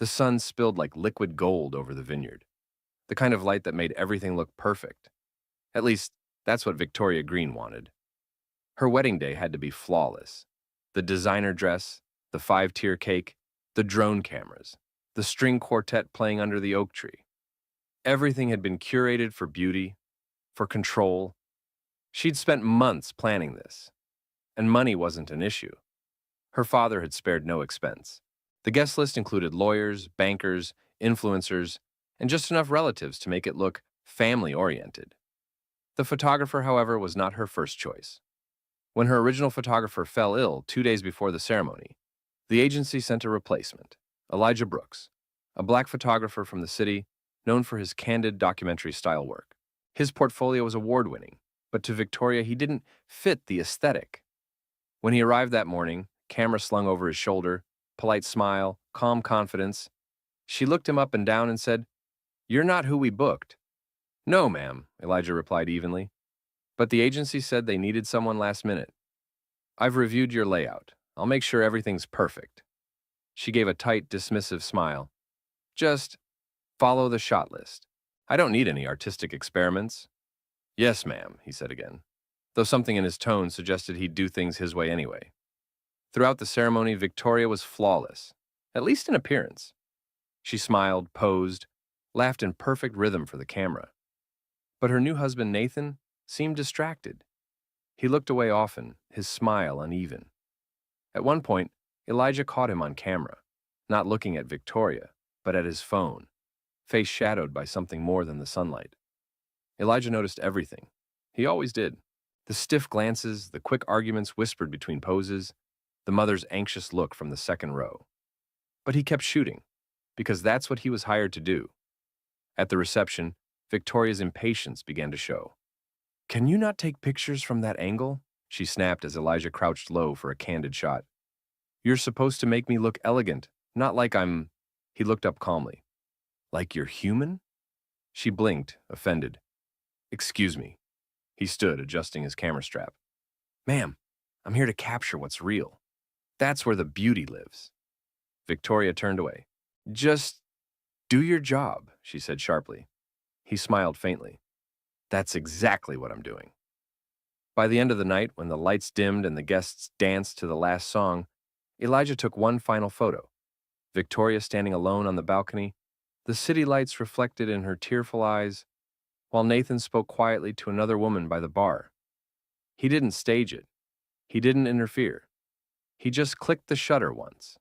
The sun spilled like liquid gold over the vineyard, the kind of light that made everything look perfect. At least, that's what Victoria Green wanted. Her wedding day had to be flawless. The designer dress, the five-tier cake, the drone cameras, the string quartet playing under the oak tree. Everything had been curated for beauty, for control. She'd spent months planning this, and money wasn't an issue. Her father had spared no expense. The guest list included lawyers, bankers, influencers, and just enough relatives to make it look family-oriented. The photographer, however, was not her first choice. When her original photographer fell ill 2 days before the ceremony, the agency sent a replacement, Elijah Brooks, a black photographer from the city known for his candid documentary-style work. His portfolio was award-winning, but to Victoria he didn't fit the aesthetic. When he arrived that morning, camera slung over his shoulder, polite smile, calm confidence, she looked him up and down and said, "You're not who we booked." "No, ma'am," Elijah replied evenly, "but the agency said they needed someone last minute. I've reviewed your layout. I'll make sure everything's perfect." She gave a tight, dismissive smile. "Just follow the shot list. I don't need any artistic experiments." "Yes, ma'am," he said again, though something in his tone suggested he'd do things his way anyway. Throughout the ceremony, Victoria was flawless, at least in appearance. She smiled, posed, laughed in perfect rhythm for the camera. But her new husband, Nathan, seemed distracted. He looked away often, his smile uneven. At one point, Elijah caught him on camera, not looking at Victoria, but at his phone, face shadowed by something more than the sunlight. Elijah noticed everything. He always did. The stiff glances, the quick arguments whispered between poses, the mother's anxious look from the second row. But he kept shooting, because that's what he was hired to do. At the reception, Victoria's impatience began to show. "Can you not take pictures from that angle?" she snapped as Elijah crouched low for a candid shot. "You're supposed to make me look elegant, not like I'm—" He looked up calmly. "Like you're human?" She blinked, offended. "Excuse me." He stood, adjusting his camera strap. "Ma'am, I'm here to capture what's real. That's where the beauty lives." Victoria turned away. "Just do your job," she said sharply. He smiled faintly. "That's exactly what I'm doing." By the end of the night, when the lights dimmed and the guests danced to the last song, Elijah took one final photo. Victoria standing alone on the balcony, the city lights reflected in her tearful eyes, while Nathan spoke quietly to another woman by the bar. He didn't stage it. He didn't interfere. He just clicked the shutter once.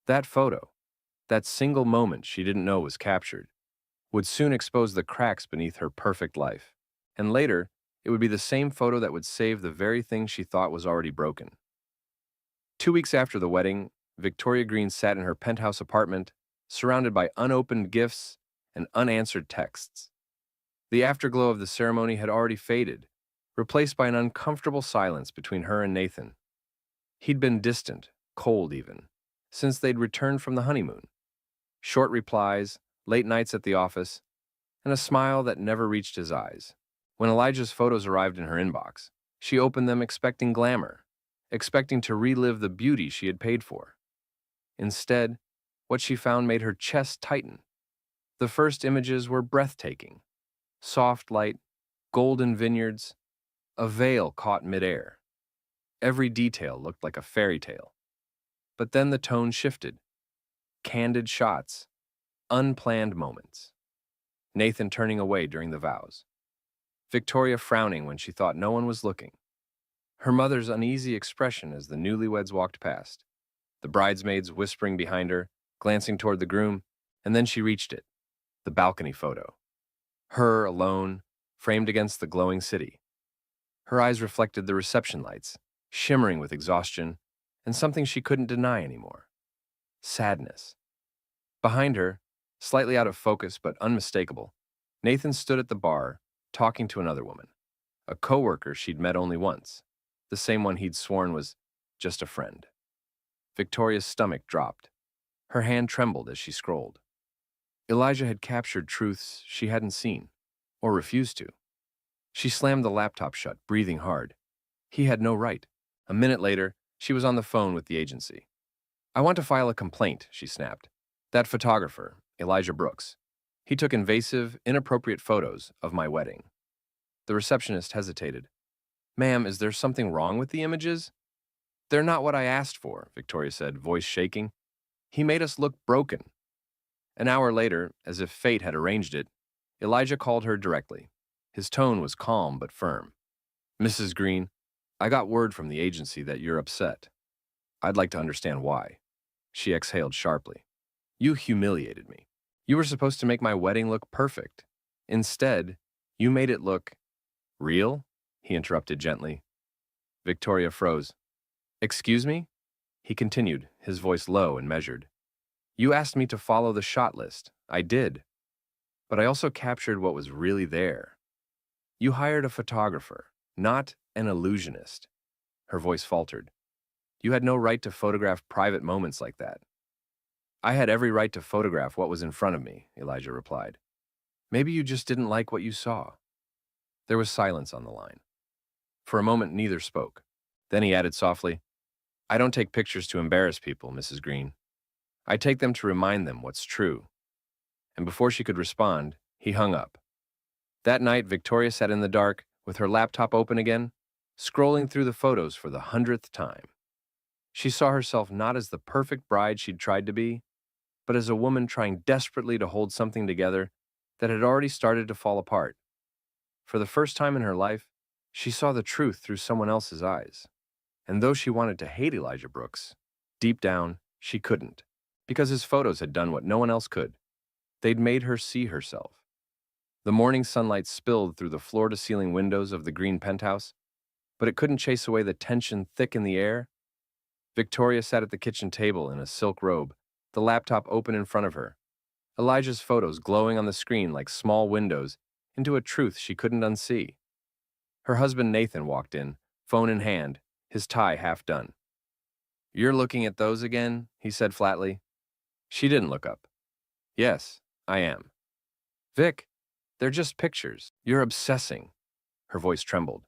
That photo, that single moment she didn't know was captured, would soon expose the cracks beneath her perfect life. And later, it would be the same photo that would save the very thing she thought was already broken. 2 weeks after the wedding, Victoria Green sat in her penthouse apartment, surrounded by unopened gifts and unanswered texts. The afterglow of the ceremony had already faded, replaced by an uncomfortable silence between her and Nathan. He'd been distant, cold even, since they'd returned from the honeymoon. Short replies, late nights at the office, and a smile that never reached his eyes. When Elijah's photos arrived in her inbox, she opened them expecting glamour, expecting to relive the beauty she had paid for. Instead, what she found made her chest tighten. The first images were breathtaking. Soft light, golden vineyards, a veil caught midair. Every detail looked like a fairy tale. But then the tone shifted. Candid shots, unplanned moments. Nathan turning away during the vows. Victoria frowning when she thought no one was looking. Her mother's uneasy expression as the newlyweds walked past. The bridesmaids whispering behind her, glancing toward the groom, and then she reached it. The balcony photo. Her alone, framed against the glowing city. Her eyes reflected the reception lights, shimmering with exhaustion, and something she couldn't deny anymore. Sadness. Behind her, slightly out of focus but unmistakable, Nathan stood at the bar, talking to another woman, a coworker she'd met only once, the same one he'd sworn was just a friend. Victoria's stomach dropped. Her hand trembled as she scrolled. Elijah had captured truths she hadn't seen, or refused to. She slammed the laptop shut, breathing hard. He had no right. A minute later, she was on the phone with the agency. "I want to file a complaint," she snapped. That photographer, Elijah Brooks, he took invasive, inappropriate photos of my wedding. The receptionist hesitated. Ma'am, is there something wrong with the images? They're not what I asked for, Victoria said, voice shaking. He made us look broken. An hour later, as if fate had arranged it, Elijah called her directly. His tone was calm but firm. Mrs. Green, I got word from the agency that you're upset. I'd like to understand why. She exhaled sharply. You humiliated me. You were supposed to make my wedding look perfect. Instead, you made it look real? He interrupted gently. Victoria froze. Excuse me? He continued, his voice low and measured. You asked me to follow the shot list. I did. But I also captured what was really there. You hired a photographer, not an illusionist. Her voice faltered. You had no right to photograph private moments like that. I had every right to photograph what was in front of me, Elijah replied. Maybe you just didn't like what you saw. There was silence on the line. For a moment, neither spoke. Then he added softly, I don't take pictures to embarrass people, Mrs. Green. I take them to remind them what's true. And before she could respond, he hung up. That night, Victoria sat in the dark, with her laptop open again, scrolling through the photos for the 100th time. She saw herself not as the perfect bride she'd tried to be, but as a woman trying desperately to hold something together that had already started to fall apart. For the first time in her life, she saw the truth through someone else's eyes. And though she wanted to hate Elijah Brooks, deep down, she couldn't, because his photos had done what no one else could. They'd made her see herself. The morning sunlight spilled through the floor-to-ceiling windows of the green penthouse, but it couldn't chase away the tension thick in the air. Victoria sat at the kitchen table in a silk robe, the laptop open in front of her, Elijah's photos glowing on the screen like small windows into a truth she couldn't unsee. Her husband Nathan walked in, phone in hand, his tie half done. You're looking at those again? He said flatly. She didn't look up. Yes, I am. Vic, they're just pictures. You're obsessing. Her voice trembled.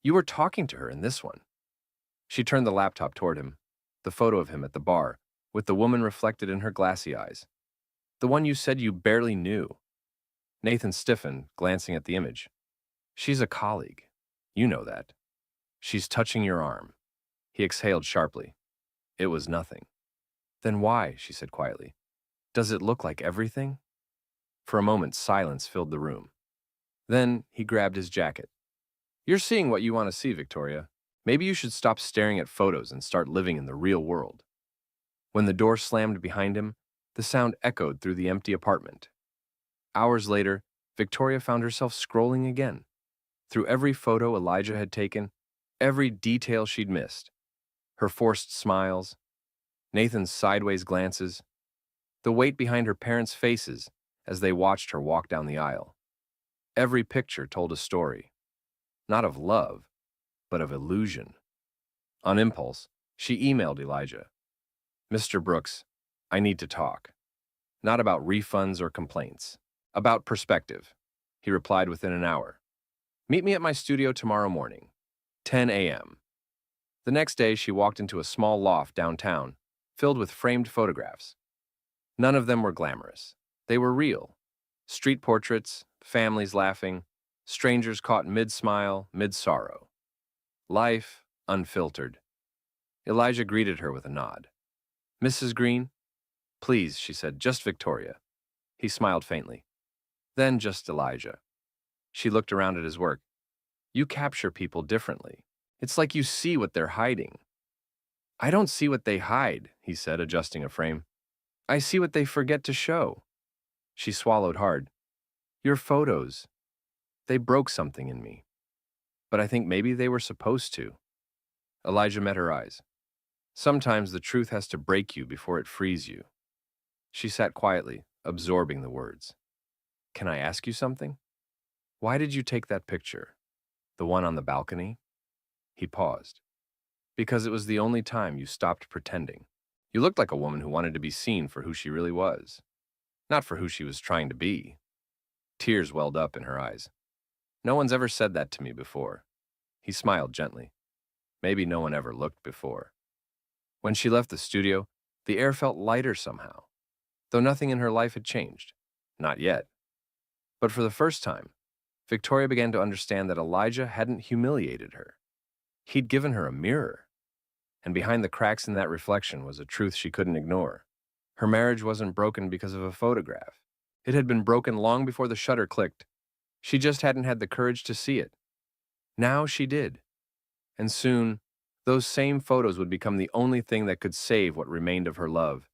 You were talking to her in this one. She turned the laptop toward him, the photo of him at the bar, with the woman reflected in her glassy eyes. The one you said you barely knew. Nathan stiffened, glancing at the image. She's a colleague. You know that. She's touching your arm. He exhaled sharply. It was nothing. Then why, she said quietly. Does it look like everything? For a moment, silence filled the room. Then he grabbed his jacket. You're seeing what you want to see, Victoria. Maybe you should stop staring at photos and start living in the real world. When the door slammed behind him, the sound echoed through the empty apartment. Hours later, Victoria found herself scrolling again. Through every photo Elijah had taken, every detail she'd missed. Her forced smiles, Nathan's sideways glances, the weight behind her parents' faces as they watched her walk down the aisle. Every picture told a story, not of love, but of illusion. On impulse, she emailed Elijah. Mr. Brooks, I need to talk. Not about refunds or complaints. About perspective. He replied within an hour. Meet me at my studio tomorrow morning, 10 a.m. The next day, she walked into a small loft downtown, filled with framed photographs. None of them were glamorous. They were real. Street portraits, families laughing, strangers caught mid-smile, mid-sorrow. Life, unfiltered. Elijah greeted her with a nod. Mrs. Green? Please, she said, just Victoria. He smiled faintly. Then just Elijah. She looked around at his work. You capture people differently. It's like you see what they're hiding. I don't see what they hide, he said, adjusting a frame. I see what they forget to show. She swallowed hard. Your photos. They broke something in me. But I think maybe they were supposed to. Elijah met her eyes. Sometimes the truth has to break you before it frees you. She sat quietly, absorbing the words. Can I ask you something? Why did you take that picture? The one on the balcony? He paused. Because it was the only time you stopped pretending. You looked like a woman who wanted to be seen for who she really was, not for who she was trying to be. Tears welled up in her eyes. No one's ever said that to me before. He smiled gently. Maybe no one ever looked before. When she left the studio, the air felt lighter somehow. though nothing in her life had changed. Not yet. But for the first time, Victoria began to understand that Elijah hadn't humiliated her. He'd given her a mirror, and behind the cracks in that reflection was a truth she couldn't ignore. Her marriage wasn't broken because of a photograph. It had been broken long before the shutter clicked. She just hadn't had the courage to see it. Now she did. And soon, those same photos would become the only thing that could save what remained of her love,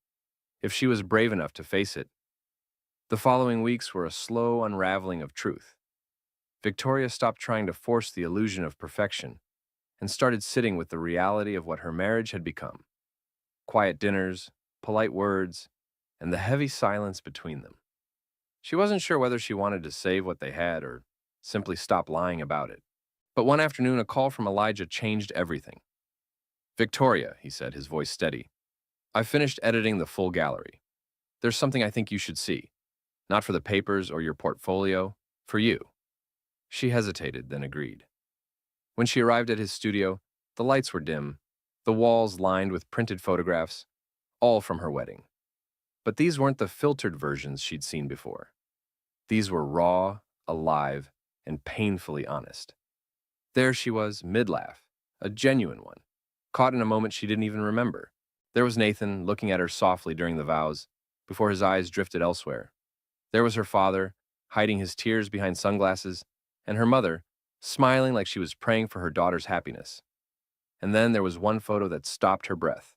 if she was brave enough to face it. The following weeks were a slow unraveling of truth. Victoria stopped trying to force the illusion of perfection and started sitting with the reality of what her marriage had become. Quiet dinners, polite words, and the heavy silence between them. She wasn't sure whether she wanted to save what they had or simply stop lying about it. But one afternoon, a call from Elijah changed everything. "Victoria," he said, his voice steady, "I've finished editing the full gallery. There's something I think you should see. Not for the papers or your portfolio, for you." She hesitated, then agreed. When she arrived at his studio, the lights were dim, the walls lined with printed photographs, all from her wedding. But these weren't the filtered versions she'd seen before. These were raw, alive, and painfully honest. There she was, mid-laugh, a genuine one, caught in a moment she didn't even remember. There was Nathan, looking at her softly during the vows, before his eyes drifted elsewhere. There was her father, hiding his tears behind sunglasses, and her mother, smiling like she was praying for her daughter's happiness. And then there was one photo that stopped her breath.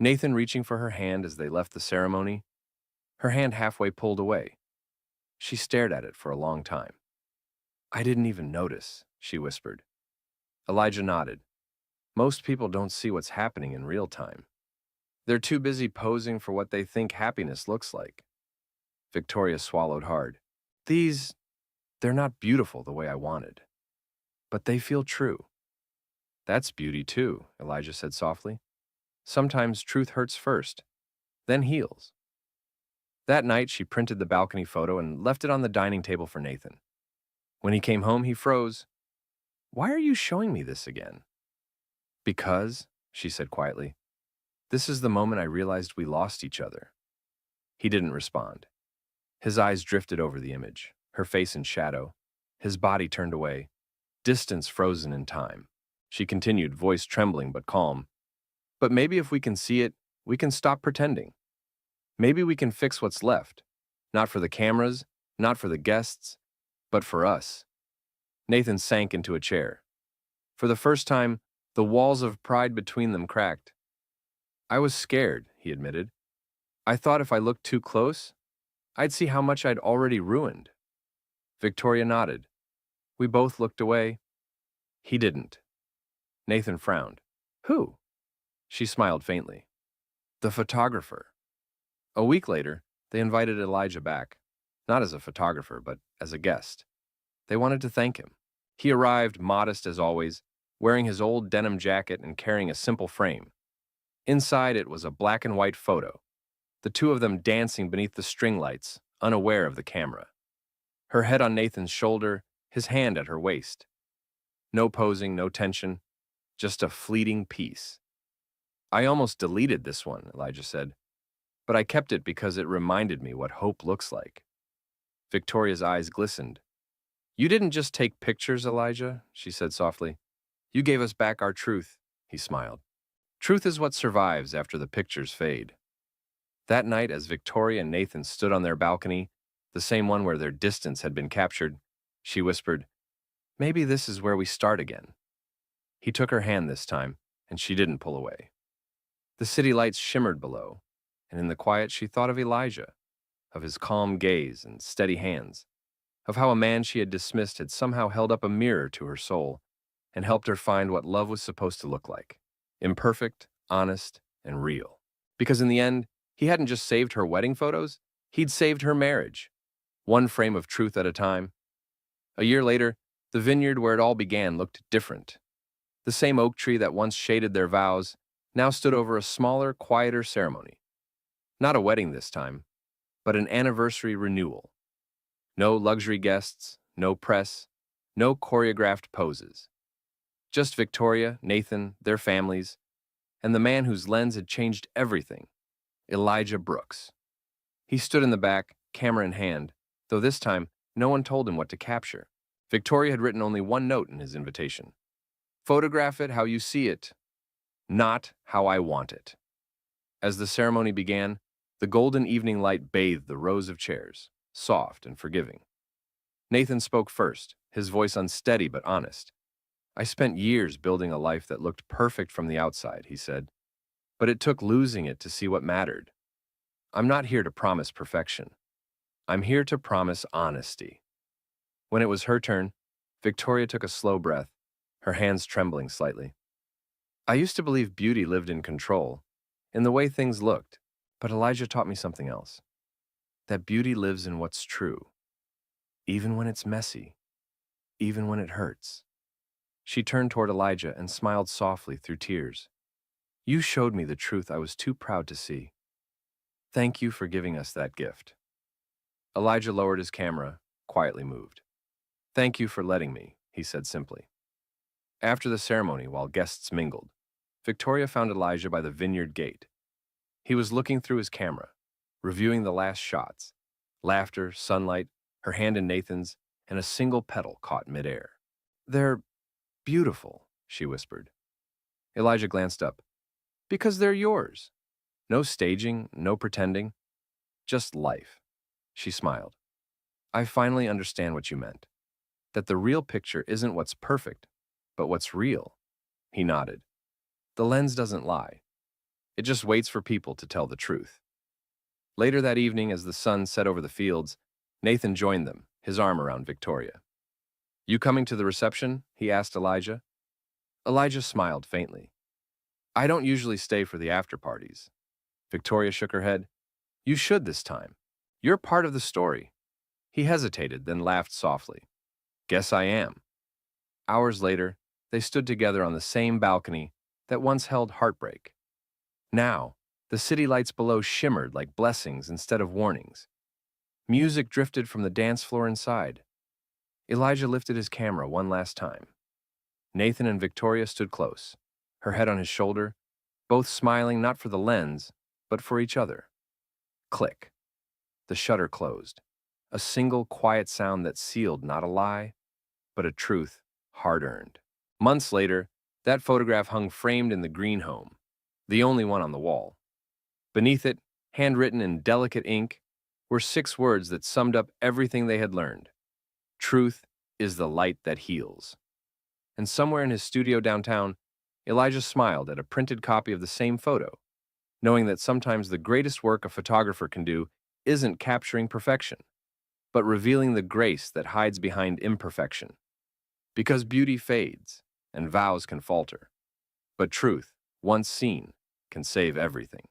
Nathan reaching for her hand as they left the ceremony, her hand halfway pulled away. She stared at it for a long time. "I didn't even notice," she whispered. Elijah nodded. "Most people don't see what's happening in real time. They're too busy posing for what they think happiness looks like." Victoria swallowed hard. They're not beautiful the way I wanted, but they feel true." "That's beauty too," Elijah said softly. "Sometimes truth hurts first, then heals." That night, she printed the balcony photo and left it on the dining table for Nathan. When he came home, he froze. "Why are you showing me this again?" "Because," she said quietly, "this is the moment I realized we lost each other." He didn't respond. His eyes drifted over the image, her face in shadow, his body turned away, distance frozen in time. She continued, voice trembling but calm. "But maybe if we can see it, we can stop pretending. Maybe we can fix what's left. Not for the cameras, not for the guests, but for us." Nathan sank into a chair. For the first time, the walls of pride between them cracked. "I was scared," he admitted. "I thought if I looked too close, I'd see how much I'd already ruined." Victoria nodded. We both looked away. He didn't. Nathan frowned. "Who?" She smiled faintly. "The photographer." A week later, they invited Elijah back, not as a photographer, but as a guest. They wanted to thank him. He arrived, modest as always, wearing his old denim jacket and carrying a simple frame. Inside it was a black and white photo, the two of them dancing beneath the string lights, unaware of the camera. Her head on Nathan's shoulder, his hand at her waist. No posing, no tension, just a fleeting peace. "I almost deleted this one," Elijah said, "but I kept it because it reminded me what hope looks like." Victoria's eyes glistened. "You didn't just take pictures, Elijah," she said softly. "You gave us back our truth," he smiled. "Truth is what survives after the pictures fade." That night, as Victoria and Nathan stood on their balcony, the same one where their distance had been captured, she whispered, "Maybe this is where we start again." He took her hand this time, and she didn't pull away. The city lights shimmered below, and in the quiet she thought of Elijah, of his calm gaze and steady hands, of how a man she had dismissed had somehow held up a mirror to her soul and helped her find what love was supposed to look like. Imperfect, honest, and real. Because in the end, he hadn't just saved her wedding photos, he'd saved her marriage, one frame of truth at a time. A year later, the vineyard where it all began looked different. The same oak tree that once shaded their vows now stood over a smaller, quieter ceremony. Not a wedding this time, but an anniversary renewal. No luxury guests, no press, no choreographed poses. Just Victoria, Nathan, their families, and the man whose lens had changed everything, Elijah Brooks. He stood in the back, camera in hand, though this time no one told him what to capture. Victoria had written only one note in his invitation. Photograph it how you see it, not how I want it. As the ceremony began, the golden evening light bathed the rows of chairs, soft and forgiving. Nathan spoke first, his voice unsteady but honest. I spent years building a life that looked perfect from the outside, he said, but it took losing it to see what mattered. I'm not here to promise perfection. I'm here to promise honesty. When it was her turn, Victoria took a slow breath, her hands trembling slightly. I used to believe beauty lived in control, in the way things looked, but Elijah taught me something else. That beauty lives in what's true, even when it's messy, even when it hurts. She turned toward Elijah and smiled softly through tears. You showed me the truth I was too proud to see. Thank you for giving us that gift. Elijah lowered his camera, quietly moved. Thank you for letting me, he said simply. After the ceremony, while guests mingled, Victoria found Elijah by the vineyard gate. He was looking through his camera, reviewing the last shots. Laughter, sunlight, her hand in Nathan's, and a single petal caught midair. They're beautiful, she whispered. Elijah glanced up. Because they're yours. No staging, no pretending, just life. She smiled. I finally understand what you meant. That the real picture isn't what's perfect, but what's real. He nodded. The lens doesn't lie. It just waits for people to tell the truth. Later that evening, as the sun set over the fields, Nathan joined them, his arm around Victoria. You coming to the reception? He asked Elijah. Elijah smiled faintly. I don't usually stay for the after parties. Victoria shook her head. You should this time. You're part of the story. He hesitated, then laughed softly. Guess I am. Hours later, they stood together on the same balcony that once held heartbreak. Now, the city lights below shimmered like blessings instead of warnings. Music drifted from the dance floor inside. Elijah lifted his camera one last time. Nathan and Victoria stood close, her head on his shoulder, both smiling not for the lens, but for each other. Click. The shutter closed. A single quiet sound that sealed not a lie, but a truth hard-earned. Months later, that photograph hung framed in the green home, the only one on the wall. Beneath it, handwritten in delicate ink, were 6 words that summed up everything they had learned. Truth is the light that heals. And somewhere in his studio downtown, Elijah smiled at a printed copy of the same photo, knowing that sometimes the greatest work a photographer can do isn't capturing perfection, but revealing the grace that hides behind imperfection. Because beauty fades, and vows can falter, but truth, once seen, can save everything.